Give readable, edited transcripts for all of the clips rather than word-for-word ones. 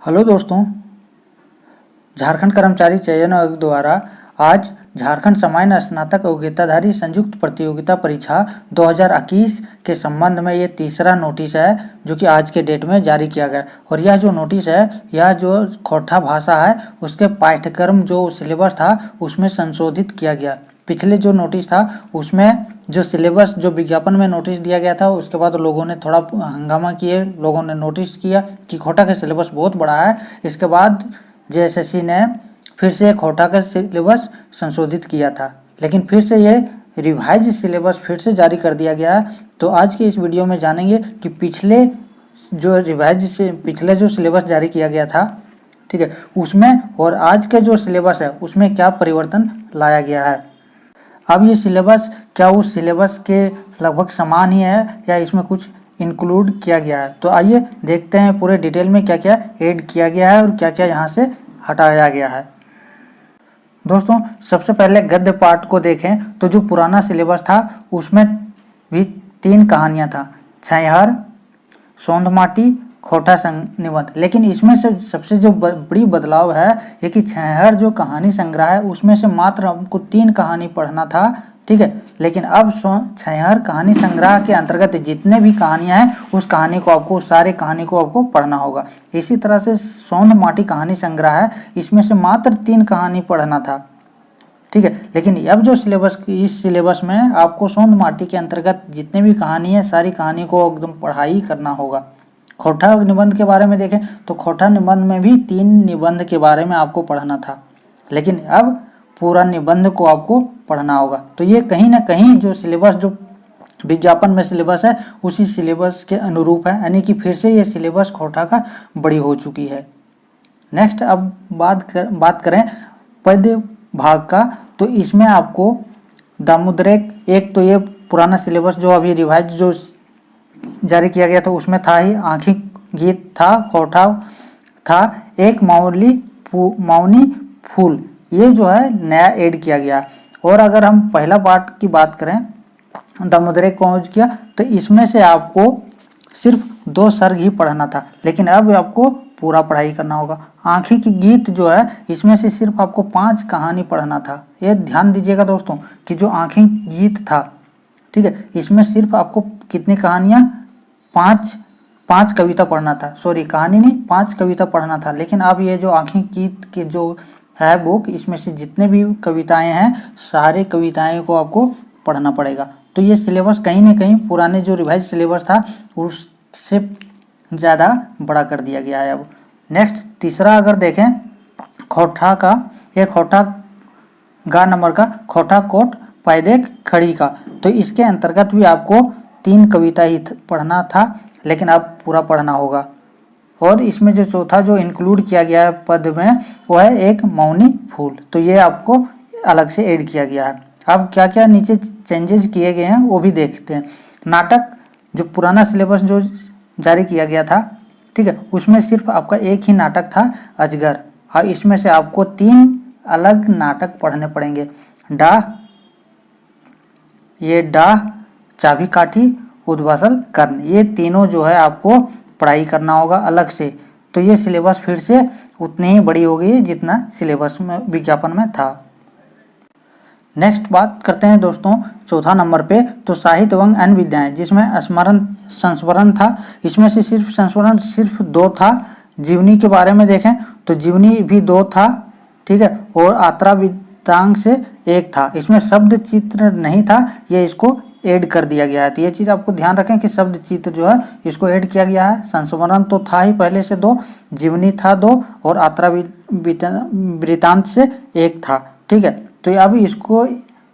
Hello दोस्तों, झारखंड कर्मचारी चयन आयोग द्वारा आज झारखंड सामान्य स्नातक योग्यताधारी संयुक्त प्रतियोगिता परीक्षा 2021 के संबंध में ये तीसरा नोटिस है जो कि आज के डेट में जारी किया गया। और यह जो नोटिस है, यह जो खोटा भाषा है उसके पाठ्यक्रम जो सिलेबस था उसमें संशोधित किया गया। पिछले जो नोटिस था उसमें जो सिलेबस जो विज्ञापन में नोटिस दिया गया था उसके बाद लोगों ने थोड़ा हंगामा किए, लोगों ने नोटिस किया कि खोटा का सिलेबस बहुत बड़ा है। इसके बाद जेएसएससी ने फिर से खोटा का सिलेबस संशोधित किया था, लेकिन फिर से ये रिवाइज सिलेबस फिर से जारी कर दिया गया है। तो आज के इस वीडियो में जानेंगे कि पिछले जो सिलेबस जारी किया गया था, ठीक है, उसमें और आज के जो सिलेबस है उसमें क्या परिवर्तन लाया गया है। अब ये सिलेबस क्या उस सिलेबस के लगभग समान ही है या इसमें कुछ इंक्लूड किया गया है। तो आइए देखते हैं पूरे डिटेल में क्या क्या ऐड किया गया है और क्या क्या यहाँ से हटाया गया है। दोस्तों, सबसे पहले गद्य पार्ट को देखें तो जो पुराना सिलेबस था उसमें भी 3 कहानियाँ था, छैहर, सोंधमाटी, खोटा निबंध। लेकिन इसमें से सबसे जो बड़ी बदलाव है ये कि छैहर जो कहानी संग्रह है उसमें से मात्र हमको 3 कहानी पढ़ना था, ठीक है। लेकिन अब छैहर कहानी संग्रह के अंतर्गत जितने भी कहानियां हैं उस सारे कहानी को आपको पढ़ना होगा। इसी तरह से सोंधमाटी कहानी संग्रह है, इसमें से मात्र 3 कहानी पढ़ना था, ठीक है। लेकिन अब जो इस सिलेबस में आपको सोंधमाटी के अंतर्गत जितने भी कहानी है सारी कहानी को एकदम पढ़ाई करना होगा। खोटा निबंध के बारे में देखें तो खोटा निबंध में भी 3 निबंध के बारे में आपको पढ़ना था, लेकिन अब पूरा निबंध को आपको पढ़ना होगा। तो ये कहीं ना कहीं जो सिलेबस जो विज्ञापन में सिलेबस है उसी सिलेबस के अनुरूप है, यानी कि फिर से ये सिलेबस खोटा का बड़ी हो चुकी है। नेक्स्ट अब बात करें पद्य भाग का, तो इसमें आपको दामुद्रेक, एक तो ये पुराना सिलेबस जो अभी रिवाइज जो जारी किया गया था उसमें था ही, आँखी गीत था, खोटा था, एक मौनी फूल, ये जो है नया ऐड किया गया। और अगर हम पहला पार्ट की बात करें दामुद्रेक को यूज किया तो इसमें से आपको सिर्फ 2 सर्ग ही पढ़ना था, लेकिन अब आपको पूरा पढ़ाई करना होगा। आँखी की गीत जो है इसमें से सिर्फ आपको 5 कहानी पढ़ना था। ये ध्यान दीजिएगा दोस्तों कि जो आँखी गीत था, ठीक है, इसमें सिर्फ आपको कितनी कहानियाँ 5 कविता पढ़ना था, सॉरी कहानी नहीं 5 कविता पढ़ना था। लेकिन अब ये जो आँखी गीत के जो है बुक, इसमें से जितने भी कविताएं हैं सारे कविताएं को आपको पढ़ना पड़ेगा। तो ये सिलेबस कहीं ना कहीं पुराने जो रिवाइज सिलेबस था उससे ज़्यादा बड़ा कर दिया गया है। अब नेक्स्ट तीसरा अगर देखें खोटा का, ये खोटा गा नंबर का खोटा कोट पैदेक खड़ी का, तो इसके अंतर्गत भी आपको 3 कविता ही पढ़ना था, लेकिन अब पूरा पढ़ना होगा। और इसमें जो चौथा जो इंक्लूड किया गया है पद में वो है एक मौनी फूल, तो ये आपको अलग से ऐड किया गया है। अब क्या क्या नीचे चेंजेस किए गए हैं वो भी देखते हैं। नाटक जो पुराना सिलेबस जो जारी किया गया था, ठीक है, उसमें सिर्फ आपका एक ही नाटक था अजगर, और इसमें से आपको 3 अलग नाटक पढ़ने पड़ेंगे। डाह, चाबी काठी, उद्वासल कर्ण, ये तीनों जो है आपको पढ़ाई करना होगा अलग से। तो ये सिलेबस फिर से उतनी ही बड़ी हो गई है जितना सिलेबस में विज्ञापन में था। नेक्स्ट बात करते हैं दोस्तों चौथा नंबर पे, तो साहित्य एवं अन्य विद्याएं, जिसमें संस्मरण था, इसमें से संस्मरण सिर्फ 2 था। जीवनी के बारे में देखें तो जीवनी भी 2 था, ठीक है, और आत्रा वृत्तांत से 1 था। इसमें शब्द चित्र नहीं था, ये इसको ऐड कर दिया गया है। तो ये चीज़ आपको ध्यान रखें कि शब्द चित्र जो है इसको ऐड किया गया है। संस्मरण तो था ही पहले से 2, जीवनी था 2 और आत्रा वृत्तांत से 1 था, ठीक है। तो अब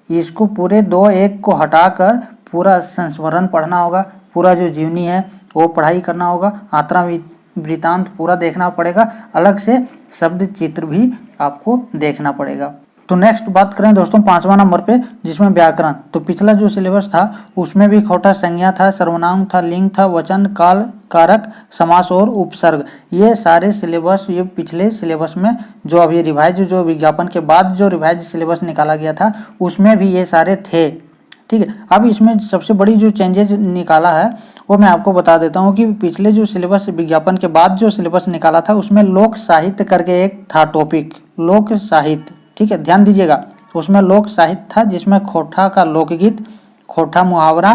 इसको पूरे 2-1 को हटाकर पूरा संस्मरण पढ़ना होगा, पूरा जो जीवनी है वो पढ़ाई करना होगा, आत्रा वृत्तांत पूरा देखना पड़ेगा, अलग से शब्द चित्र भी आपको देखना पड़ेगा। तो नेक्स्ट बात करें दोस्तों 5वां नंबर पे, जिसमें व्याकरण, तो पिछला जो सिलेबस था उसमें भी खोटा संज्ञा था, सर्वनाम था, लिंग था, वचन, काल, कारक, समास और उपसर्ग, ये सारे सिलेबस ये पिछले सिलेबस में जो अभी रिवाइज जो विज्ञापन के बाद जो रिवाइज सिलेबस निकाला गया था उसमें भी ये सारे थे, ठीक है। अब इसमें सबसे बड़ी जो चेंजेज निकाला है वो मैं आपको बता देता हूँ कि पिछले जो सिलेबस विज्ञापन के बाद जो सिलेबस निकाला था उसमें लोक साहित्य करके एक था टॉपिक, लोक साहित्य, ठीक है, ध्यान दीजिएगा। उसमें लोक साहित्य था जिसमें खोटा का लोकगीत, खोटा मुहावरा,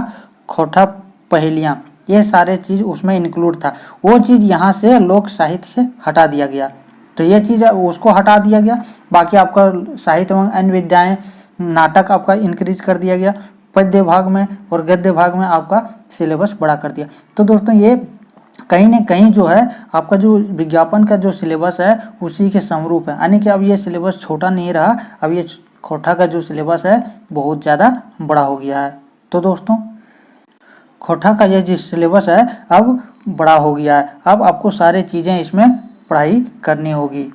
खोटा पहेलियाँ, ये सारे चीज़ उसमें इंक्लूड था। वो चीज़ यहाँ से लोक साहित्य से हटा दिया गया, तो ये चीज़ उसको हटा दिया गया। बाकी आपका साहित्य एवं अन्य विद्याएँ, नाटक आपका इंक्रीज कर दिया गया, पद्य भाग में और गद्य भाग में आपका सिलेबस बढ़ा कर दिया। तो दोस्तों ये कहीं न कहीं जो है आपका जो विज्ञापन का जो सिलेबस है उसी के समरूप है, यानी कि अब ये सिलेबस छोटा नहीं रहा, अब ये खोटा का जो सिलेबस है बहुत ज़्यादा बड़ा हो गया है। तो दोस्तों खोटा का ये जो सिलेबस है अब बड़ा हो गया है, अब आपको सारी चीज़ें इसमें पढ़ाई करनी होगी।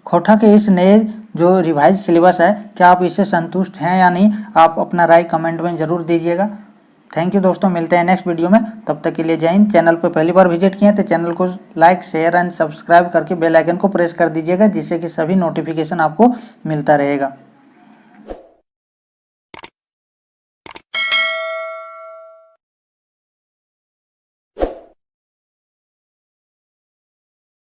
खोटा के इस नए जो रिवाइज सिलेबस है क्या आप इससे संतुष्ट हैं या नहीं, आप अपना राय कमेंट में ज़रूर दीजिएगा। थैंक यू दोस्तों, मिलते हैं नेक्स्ट वीडियो में, तब तक के लिए जय हिंद। चैनल पर पहली बार विजिट किए हैं तो चैनल को लाइक शेयर एंड सब्सक्राइब करके बेल आइकन को प्रेस कर दीजिएगा, जिससे कि सभी नोटिफिकेशन आपको मिलता रहेगा।